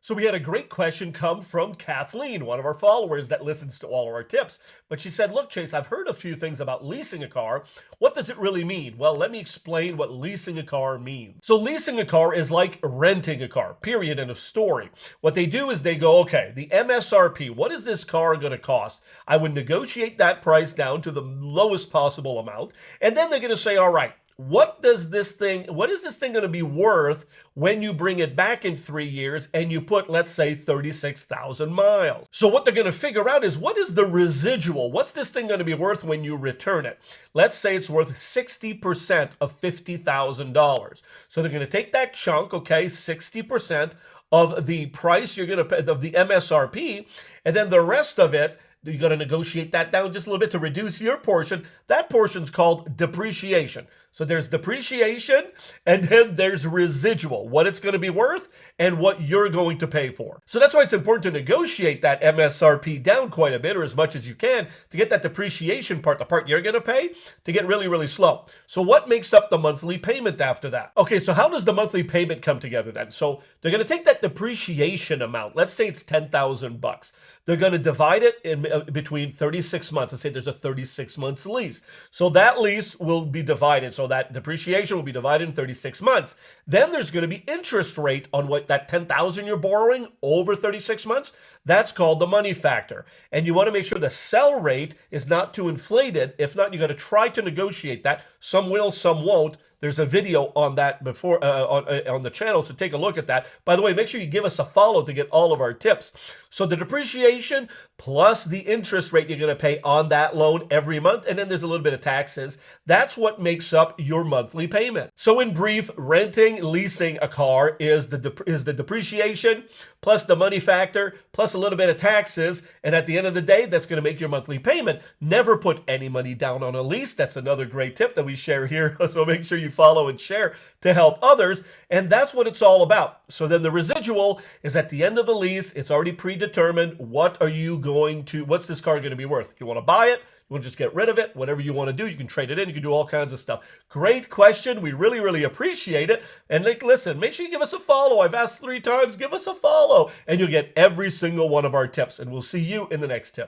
So we had a great question come from Kathleen, one of our followers that listens to all of our tips. But she said, look, Chase, I've heard a few things about leasing a car. What does it really mean? Well, let me explain what leasing a car means. So leasing a car is like renting a car, period, end of story. What they do is they go, okay, the MSRP, what is this car going to cost? I would negotiate that price down to the lowest possible amount. And then they're going to say, all right, what is this thing going to be worth when you bring it back in 3 years and you put, let's say, 36,000 miles? So what they're going to figure out is, what is the residual? What's this thing going to be worth when you return it? Let's say it's worth 60% of $50,000. So they're going to take that chunk, okay, 60% of the price you're going to pay, of the MSRP, and then the rest of it, you're going to negotiate that down just a little bit to reduce your portion. That portion's called depreciation. So there's depreciation, and then there's residual, what it's going to be worth and what you're going to pay for. So that's why it's important to negotiate that MSRP down quite a bit, or as much as you can, to get that depreciation part, the part you're going to pay, to get really, really slow. So what makes up the monthly payment after that? Okay, so how does the monthly payment come together then? So they're going to take that depreciation amount. Let's say it's 10,000 bucks. They're going to divide it in between 36 months. Let's say there's a 36 months lease. So that lease will be divided. So that depreciation will be divided in 36 months. Then there's going to be interest rate on what that 10,000 you're borrowing over 36 months. That's called the money factor. And you want to make sure the sell rate is not too inflated. If not, you got to try to negotiate that. Some will, some won't. There's a video on that before on the channel, so take a look at that. By the way, make sure you give us a follow to get all of our tips. So the depreciation plus the interest rate you're going to pay on that loan every month, and then there's a little bit of taxes. That's what makes up your monthly payment. So in brief, renting, leasing a car is the depreciation plus the money factor plus a little bit of taxes, and at the end of the day, that's going to make your monthly payment. Never put any money down on a lease. That's another great tip that we share here. So make sure you follow and share to help others. And that's what it's all about. So then the residual is at the end of the lease. It's already predetermined. What's this car going to be worth? You want to buy it? You want to just get rid of it? Whatever you want to do, you can trade it in. You can do all kinds of stuff. Great question. We really, really appreciate it. And listen, make sure you give us a follow. I've asked 3 times. Give us a follow. And you'll get every single one of our tips. And we'll see you in the next tip.